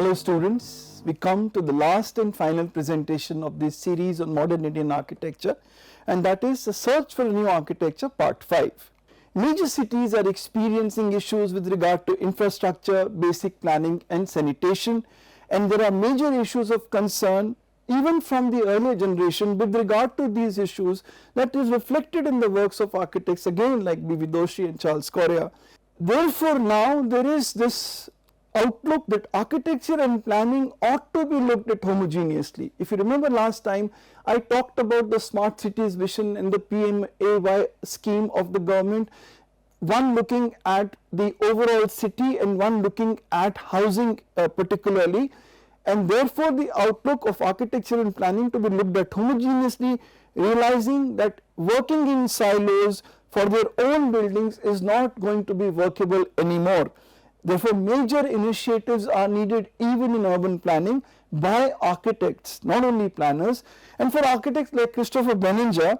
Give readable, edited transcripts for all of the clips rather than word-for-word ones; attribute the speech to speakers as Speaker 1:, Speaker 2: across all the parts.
Speaker 1: Hello students, we come to the last and final presentation of this series on modern Indian architecture, and that is the search for a new architecture part 5. Major cities are experiencing issues with regard to infrastructure, basic planning and sanitation, and there are major issues of concern even from the earlier generation with regard to these issues that is reflected in the works of architects again like B.V. Doshi and Charles Courtyard. Therefore now there is this outlook that architecture and planning ought to be looked at homogeneously. If you remember last time I talked about the smart cities vision and the PMAY scheme of the government, one looking at the overall city and one looking at housing particularly, and therefore the outlook of architecture and planning to be looked at homogeneously, realizing that working in silos for their own buildings is not going to be workable anymore. Therefore, major initiatives are needed even in urban planning by architects, not only planners. And for architects like Christopher Benninger,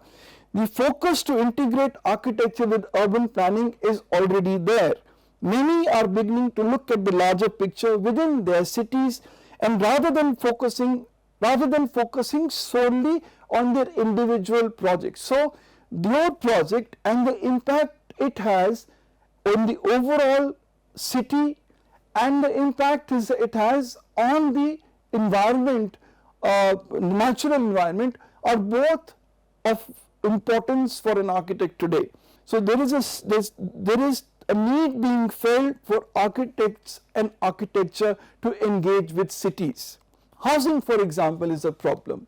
Speaker 1: the focus to integrate architecture with urban planning is already there. Many are beginning to look at the larger picture within their cities, and rather than focusing solely on their individual projects. So, their project and the impact it has on the overall city and the impact it has on the environment, natural environment, are both of importance for an architect today. So there is a need being felt for architects and architecture to engage with cities. Housing, for example, is a problem,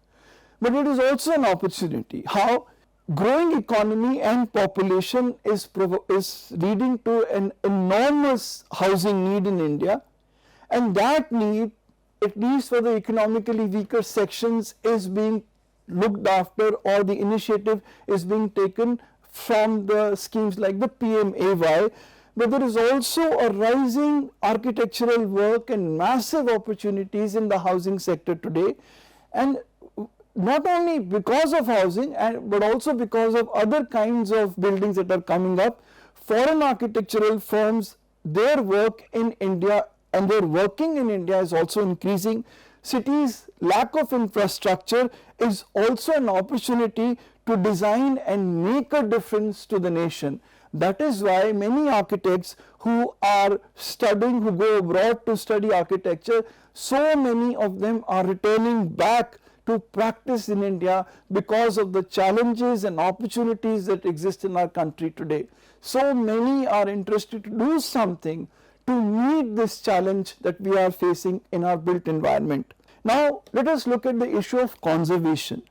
Speaker 1: but it is also an opportunity. How growing economy and population is leading to an enormous housing need in India, and that need, at least for the economically weaker sections, is being looked after, or the initiative is being taken from the schemes like the PMAY. But there is also a rising architectural work and massive opportunities in the housing sector today, and not only because of housing but also because of other kinds of buildings that are coming up. Foreign architectural firms, their work in India and their working in India is also increasing. Cities' lack of infrastructure is also an opportunity to design and make a difference to the nation. That is why many architects who are studying, who go abroad to study architecture, so many of them are returning back to practice in India because of the challenges and opportunities that exist in our country today. So many are interested to do something to meet this challenge that we are facing in our built environment. Now let us look at the issue of conservation.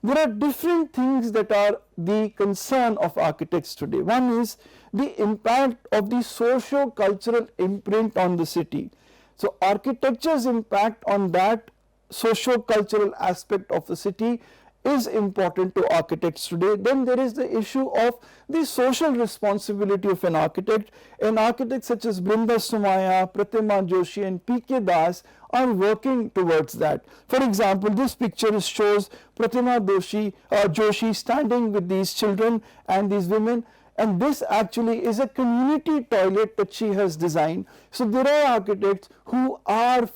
Speaker 1: There are different things that are the concern of architects today. One is the impact of the socio-cultural imprint on the city. So architecture's impact on that socio-cultural aspect of the city is important to architects today. Then there is the issue of the social responsibility of an architect. And architects such as Brinda Somaiya, Pratima Joshi and P.K. Das are working towards that. For example, this picture shows Pratima Joshi standing with these children and these women, and this actually is a community toilet that she has designed. So there are architects who are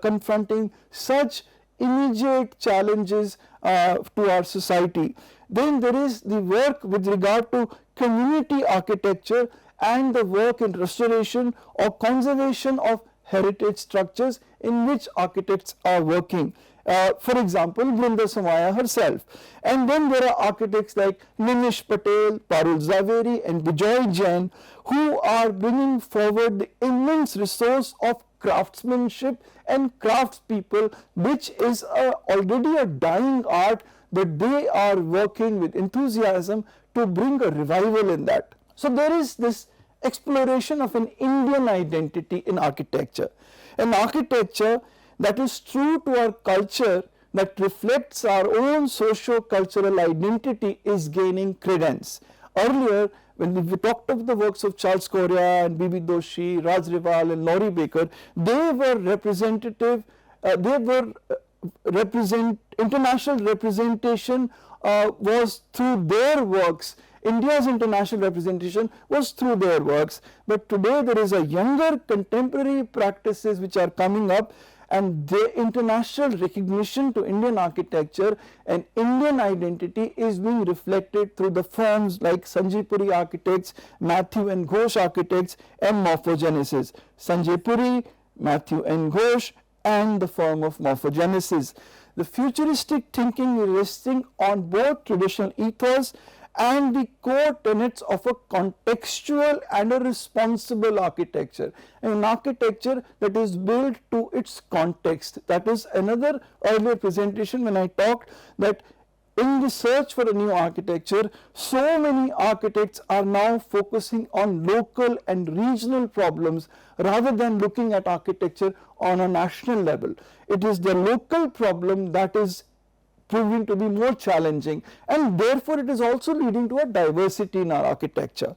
Speaker 1: confronting such immediate challenges to our society. Then there is the work with regard to community architecture and the work in restoration or conservation of heritage structures in which architects are working. For example, Brinda Somaiya herself. And then there are architects like Nimish Patel, Parul Zaveri and Bijoy Jain, who are bringing forward the immense resource of craftsmanship and craftspeople, which is already a dying art, but they are working with enthusiasm to bring a revival in that. So there is this exploration of an Indian identity in architecture, an architecture that is true to our culture, that reflects our own socio-cultural identity, is gaining credence. Earlier, when we talked of the works of Charles Courtyard and B.B. Doshi, Raj Rival and Laurie Baker, they were international representation was through their works. India's international representation was through their works, but today there is a younger contemporary practices which are coming up, and their international recognition to Indian architecture and Indian identity is being reflected through the firms like Sanjay Puri Architects, Matthew and Ghosh Architects and Morphogenesis. Sanjay Puri, Matthew and Ghosh and the firm of Morphogenesis. The futuristic thinking is resting on both traditional ethos and the core tenets of a contextual and a responsible architecture, an architecture that is built to its context. That is another earlier presentation when I talked that in the search for a new architecture, so many architects are now focusing on local and regional problems rather than looking at architecture on a national level. It is the local problem that is proving to be more challenging, and therefore it is also leading to a diversity in our architecture.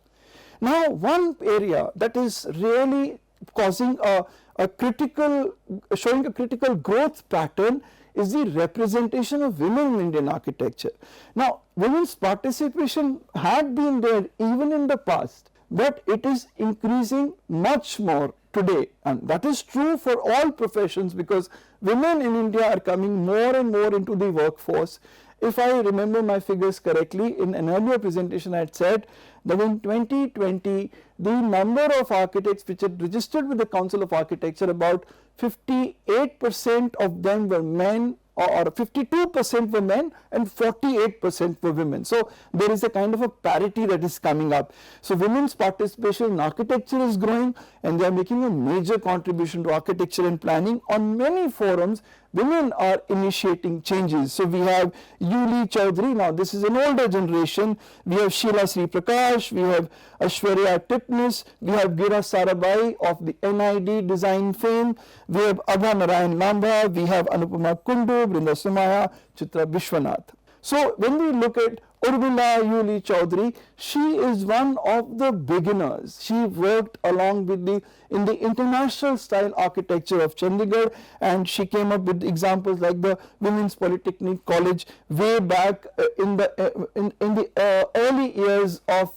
Speaker 1: Now, one area that is really causing a critical, showing a critical growth pattern is the representation of women in Indian architecture. Now, women's participation had been there even in the past, but it is increasing much more today, and that is true for all professions because women in India are coming more and more into the workforce. If I remember my figures correctly, in an earlier presentation I had said that in 2020 the number of architects which had registered with the Council of Architecture, about 58% of them were men, or 52% were men and 48% were women. So there is a kind of a parity that is coming up. So women's participation in architecture is growing and they are making a major contribution to architecture and planning. On many forums, women are initiating changes. So we have Yuli Chaudhary, now this is an older generation, we have Sheila Sri Prakash, we have Ashwarya Tipnis, we have Gira Sarabhai of the NID design fame, we have Abha Narayan Lamba, we have Anupama Kundu, Brinda Sumaya, Chitra Vishwanath. So when we look at Urmila Yuli Chaudhary, she is one of the beginners. She worked along with in the international style architecture of Chandigarh, and she came up with examples like the Women's Polytechnic College way back in the early years of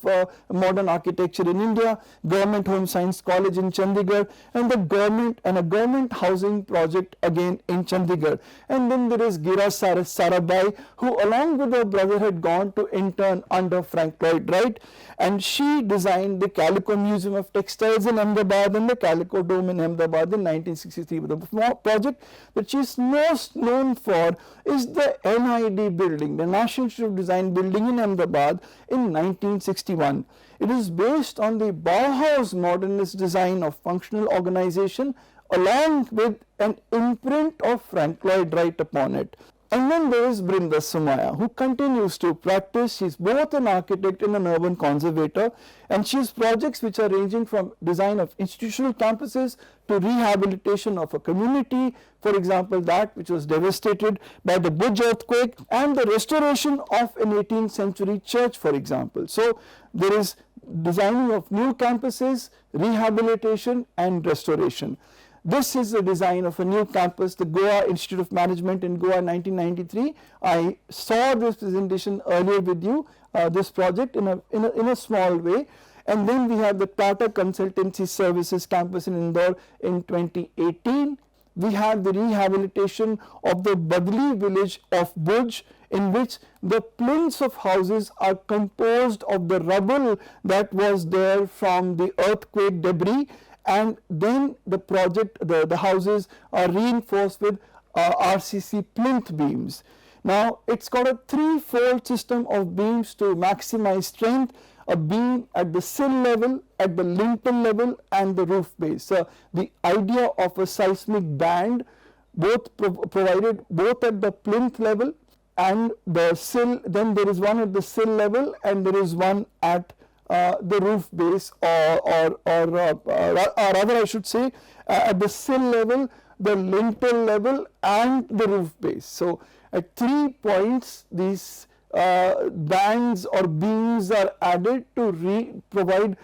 Speaker 1: modern architecture in India, Government Home Science College in Chandigarh, and a government housing project again in Chandigarh. And then there is Gira Sarabhai, who along with her brother had gone to intern under Frank Lloyd Wright, and she designed the Calico Museum of Textiles in Ahmedabad and the Calico Dome in Ahmedabad in 1963. The project that she is most known for is the NID building, the National Institute of Design building in Ahmedabad in 1961. It is based on the Bauhaus modernist design of functional organization along with an imprint of Frank Lloyd Wright upon it. And then there is Brinda Sumaya, who continues to practice. She is both an architect and an urban conservator, and she has projects which are ranging from design of institutional campuses to rehabilitation of a community, for example that which was devastated by the Bhuj earthquake, and the restoration of an 18th century church, for example. So there is designing of new campuses, rehabilitation and restoration. This is the design of a new campus, the Goa Institute of Management in Goa 1993. I saw this presentation earlier with you, this project in a small way. And then we have the Tata Consultancy Services campus in Indore in 2018. We have the rehabilitation of the Badli village of Bhuj, in which the plinths of houses are composed of the rubble that was there from the earthquake debris. And then the project, the houses are reinforced with RCC plinth beams. Now it's got a three-fold system of beams to maximize strength, a beam at the sill level, at the lintel level and the roof base. So the idea of a seismic band both provided both at the plinth level and the sill, then there is one at the sill level and there is one at the roof base, or rather I should say at the sill level, the lintel level and the roof base. So at 3 points these bands or beams are added to provide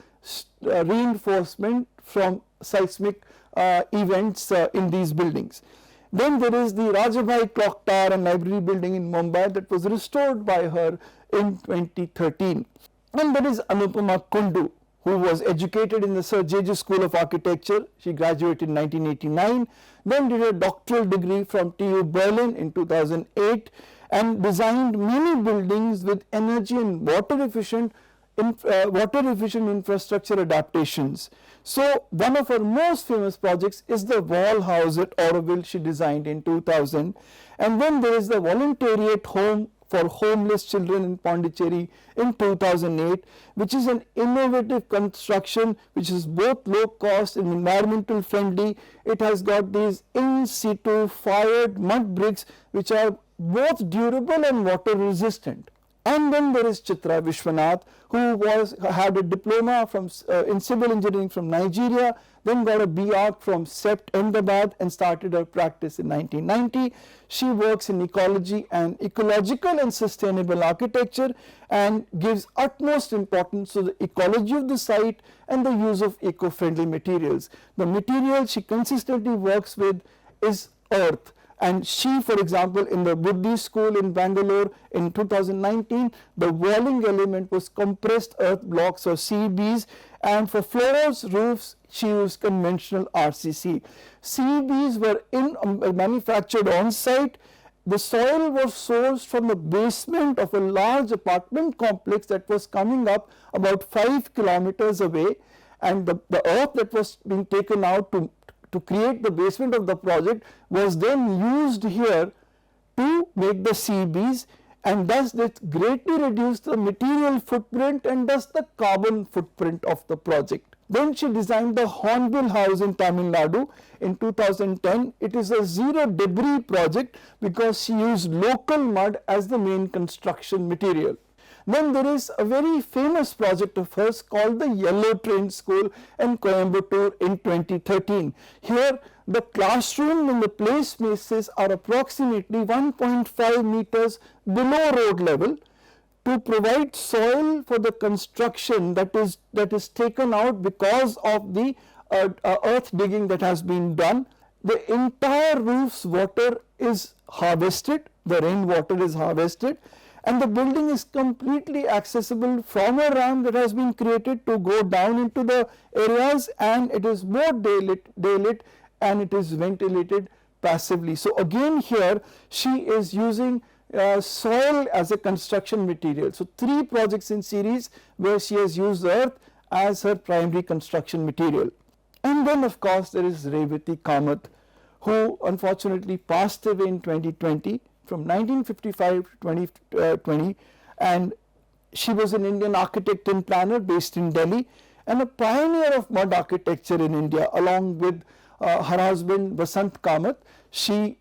Speaker 1: reinforcement from seismic events in these buildings. Then there is the Rajabhai Clock Tower and Library building in Mumbai that was restored by her in 2013. And there is Anupama Kundu, who was educated in the Sir J.J. School of Architecture. She graduated in 1989, then did a doctoral degree from TU Berlin in 2008 and designed many buildings with energy and water efficient infrastructure adaptations. So one of her most famous projects is the Wall House at Auroville she designed in 2000, and then there is the Voluntariate Home for Homeless Children in Pondicherry in 2008, which is an innovative construction which is both low cost and environmental friendly. It has got these in situ fired mud bricks which are both durable and water resistant. And then there is Chitra Vishwanath, who had a diploma in civil engineering from Nigeria, then got a B.Arch from CEPT Ahmedabad and started her practice in 1990. She works in ecology and ecological and sustainable architecture and gives utmost importance to the ecology of the site and the use of eco-friendly materials. The material she consistently works with is earth. And she, for example, in the Reviti School in Bangalore in 2019, the walling element was compressed earth blocks or CEBs, and for floors, roofs, she used conventional RCC. CEBs were manufactured on site. The soil was sourced from the basement of a large apartment complex that was coming up about 5 kilometers away, and the earth that was being taken out to create the basement of the project was then used here to make the CEBs, and thus it greatly reduced the material footprint and thus the carbon footprint of the project. Then she designed the Hornbill house in Tamil Nadu in 2010. It is a zero debris project because she used local mud as the main construction material. Then there is a very famous project of hers called the Yellow Train School in Coimbatore in 2013. Here the classroom and the play spaces are approximately 1.5 meters below road level to provide soil for the construction that is taken out because of the earth digging that has been done. The entire roof's water is harvested, the rainwater is harvested, and the building is completely accessible from a ramp that has been created to go down into the areas, and it is more daylit and it is ventilated passively. So again here she is using soil as a construction material. So 3 projects in series where she has used earth as her primary construction material. And then of course there is Reviti Kamath, who unfortunately passed away in 2020 from 1955 to 2020, and she was an Indian architect and planner based in Delhi and a pioneer of mud architecture in India. Along with her husband Vasant Kamath, she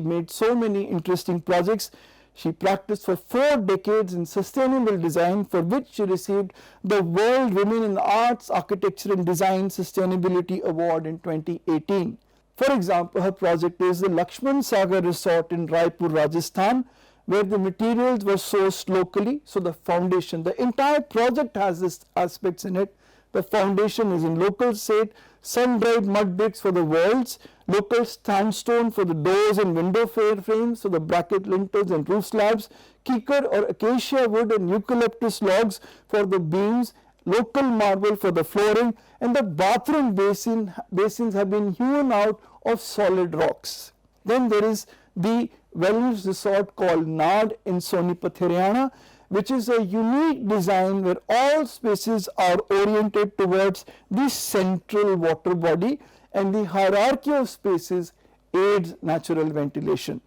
Speaker 1: made so many interesting projects. She practiced for 4 decades in sustainable design, for which she received the World Women in Arts, Architecture and Design Sustainability Award in 2018. For example, her project is the Lakshman Sagar Resort in Raipur, Rajasthan, where the materials were sourced locally. So the foundation, the entire project has these aspects in it. The foundation is in local slate, sun-dried mud bricks for the walls, local sandstone for the doors and window frames, so the bracket lintels and roof slabs, kikar or acacia wood and eucalyptus logs for the beams, local marble for the flooring, and the bathroom basins have been hewn out of solid rocks. Then there is the wellness resort called Nadu in Sonipat, Haryana, which is a unique design where all spaces are oriented towards the central water body, and the hierarchy of spaces aids natural ventilation.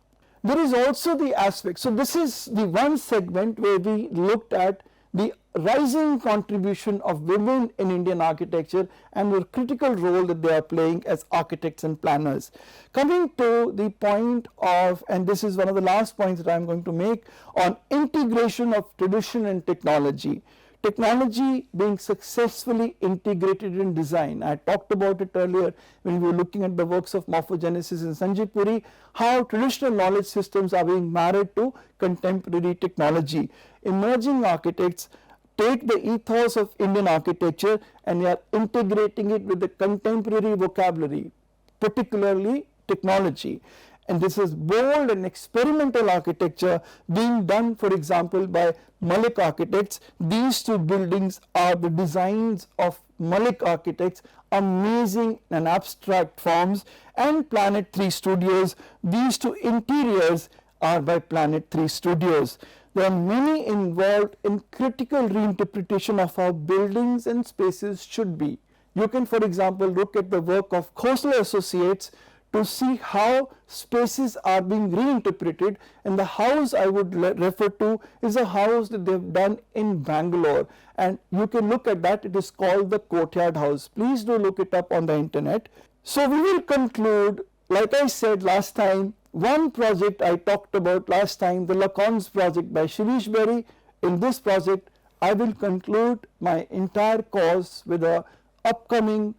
Speaker 1: There is also the aspect, so this is the one segment where we looked at the rising contribution of women in Indian architecture and the critical role that they are playing as architects and planners. Coming to the point of, and this is one of the last points that I am going to make, on integration of tradition and technology. Technology being successfully integrated in design. I talked about it earlier when we were looking at the works of morphogenesis in Sanjay Puri, how traditional knowledge systems are being married to contemporary technology. Emerging architects take the ethos of Indian architecture and they are integrating it with the contemporary vocabulary, particularly technology. and this is bold and experimental architecture being done, for example, by Malik architects. These two buildings are the designs of Malik architects, amazing and abstract forms, and Planet 3 Studios. These two interiors are by Planet 3 Studios. There are many involved in critical reinterpretation of how buildings and spaces should be. You can, for example, look at the work of Khosla Associates to see how spaces are being reinterpreted, and the house I would refer to is a house that they have done in Bangalore, and you can look at that. It is called the Courtyard House. Please do look it up on the internet. So we will conclude, like I said last time, one project I talked about last time, the Lacons project by Shirish Berry. In this project, I will conclude my entire course with an upcoming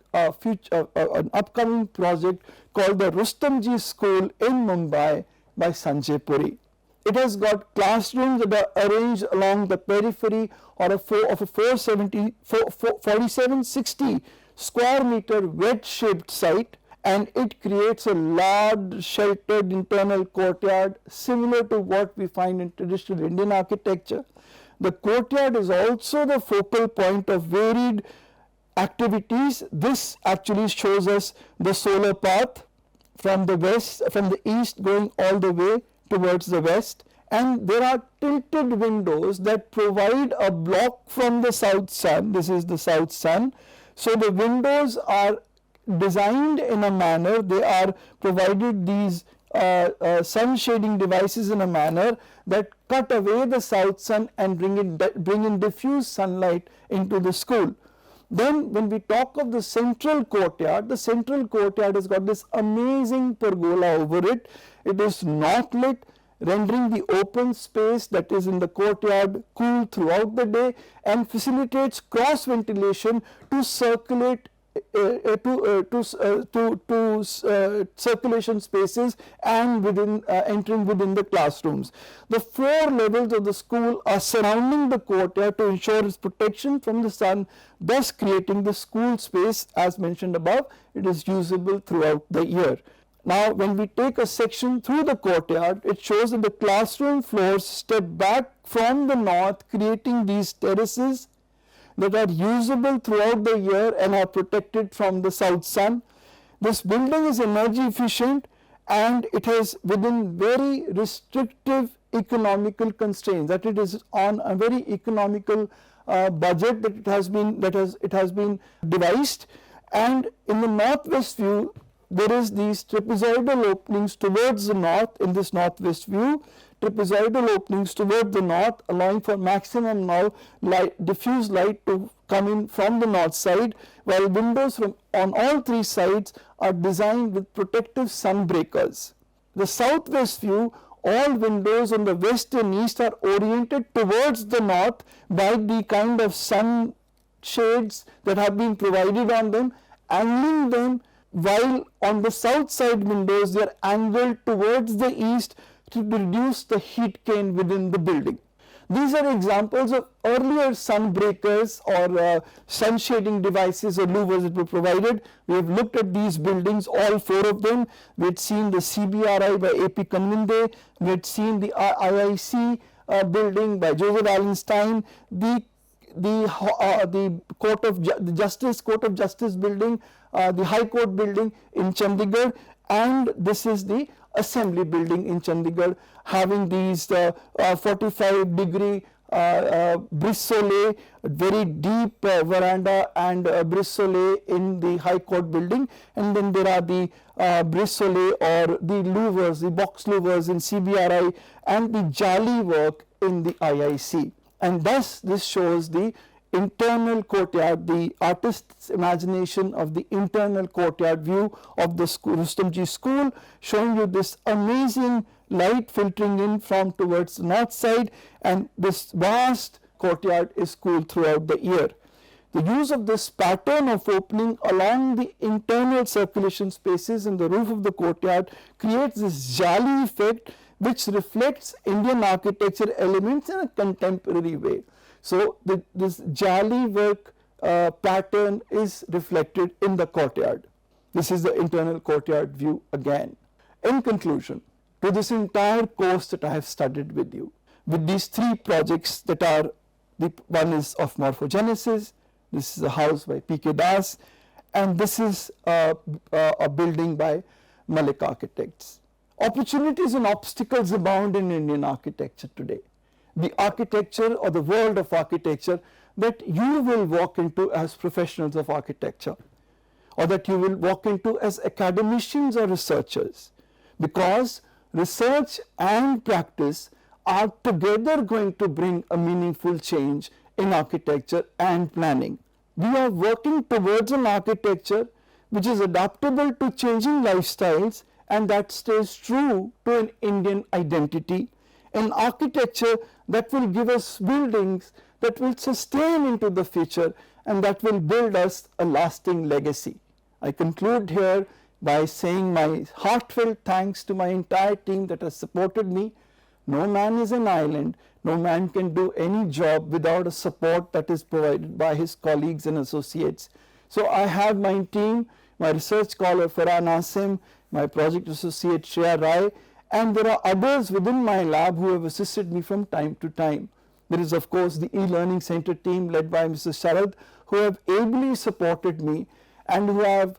Speaker 1: project called the Rustomjee School in Mumbai by Sanjay Puri. It has got classrooms that are arranged along the periphery of a 4760 square meter wedge-shaped site, and it creates a large sheltered internal courtyard similar to what we find in traditional Indian architecture. The courtyard is also the focal point of varied activities. This actually shows us the solar path from the east going all the way towards the west, and there are tilted windows that provide a block from the south sun. This is the south sun. So the windows are designed in a manner, they are provided these sun shading devices in a manner that cut away the south sun and bring in diffuse sunlight into the school. Then when we talk of the central courtyard has got this amazing pergola over it. It is not lit, rendering the open space that is in the courtyard cool throughout the day, and facilitates cross ventilation to circulate circulation spaces and entering within the classrooms. The 4 levels of the school are surrounding the courtyard to ensure its protection from the sun, thus creating the school space as mentioned above. It is usable throughout the year. Now when we take a section through the courtyard, it shows that the classroom floors step back from the north, creating these terraces that are usable throughout the year and are protected from the south sun. This building is energy efficient, and it has within very restrictive economical constraints, that it is on a very economical budget that it has been devised. And in the northwest view, there is these trapezoidal openings towards the north. In this northwest view, trapezoidal openings toward the north, allowing for maximum diffuse light to come in from the north side, while windows on all 3 sides are designed with protective sun breakers. The southwest view, all windows on the west and east are oriented towards the north by the kind of sun shades that have been provided on them, angling them, while on the south side windows they are angled towards the east to reduce the heat gain within the building. These are examples of earlier sun breakers or sun shading devices or louvers that were provided. We have looked at these buildings, all 4 of them. We had seen the CBRI by A.P. Kanvinde. We had seen the IIC building by Joseph Allenstein, the Court of Justice building, the High Court building in Chandigarh, and this is the Assembly building in Chandigarh, having these 45-degree brise soleil, very deep veranda and brise soleil in the High Court building, and then there are the brise soleil or the louvers, the box louvers in CBRI, and the jali work in the IIC. And thus this shows the internal courtyard, the artist's imagination of the internal courtyard view of the Rustomjee School, showing you this amazing light filtering in from towards the north side, and this vast courtyard is cool throughout the year. The use of this pattern of opening along the internal circulation spaces in the roof of the courtyard creates this jali effect, which reflects Indian architecture elements in a contemporary way. So this jali work pattern is reflected in the courtyard. This is the internal courtyard view again. in conclusion to this entire course that I have studied with you, with these three projects that are, one is of morphogenesis, this is a house by P.K. Das, and this is a building by Malik Architects. Opportunities and obstacles abound in Indian architecture today. The architecture or the world of architecture that you will walk into as professionals of architecture, or that you will walk into as academicians or researchers, because research and practice are together going to bring a meaningful change in architecture and planning. We are working towards an architecture which is adaptable to changing lifestyles and that stays true to an Indian identity, an architecture that will give us buildings that will sustain into the future and that will build us a lasting legacy. I conclude here by saying my heartfelt thanks to my entire team that has supported me. No man is an island. No man can do any job without a support that is provided by his colleagues and associates. So I have my team, my research scholar Farah Nasim, my project associate Shreya Rai, and there are others within my lab who have assisted me from time to time. There is of course the e-learning center team led by Mr. Sharad, who have ably supported me and who have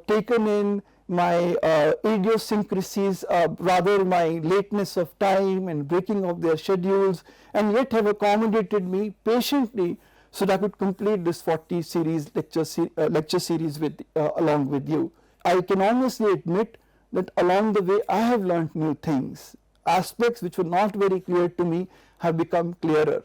Speaker 1: taken in my idiosyncrasies, rather my lateness of time and breaking of their schedules, and yet have accommodated me patiently so that I could complete this 40 series lecture series along with you. I can honestly admit that along the way I have learned new things. Aspects which were not very clear to me have become clearer,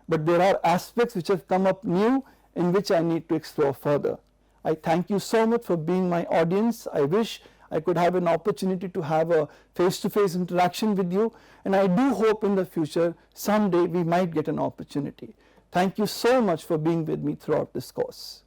Speaker 1: but there are aspects which have come up new in which I need to explore further. I thank you so much for being my audience. I wish I could have an opportunity to have a face-to-face interaction with you, and I do hope in the future someday we might get an opportunity. Thank you so much for being with me throughout this course.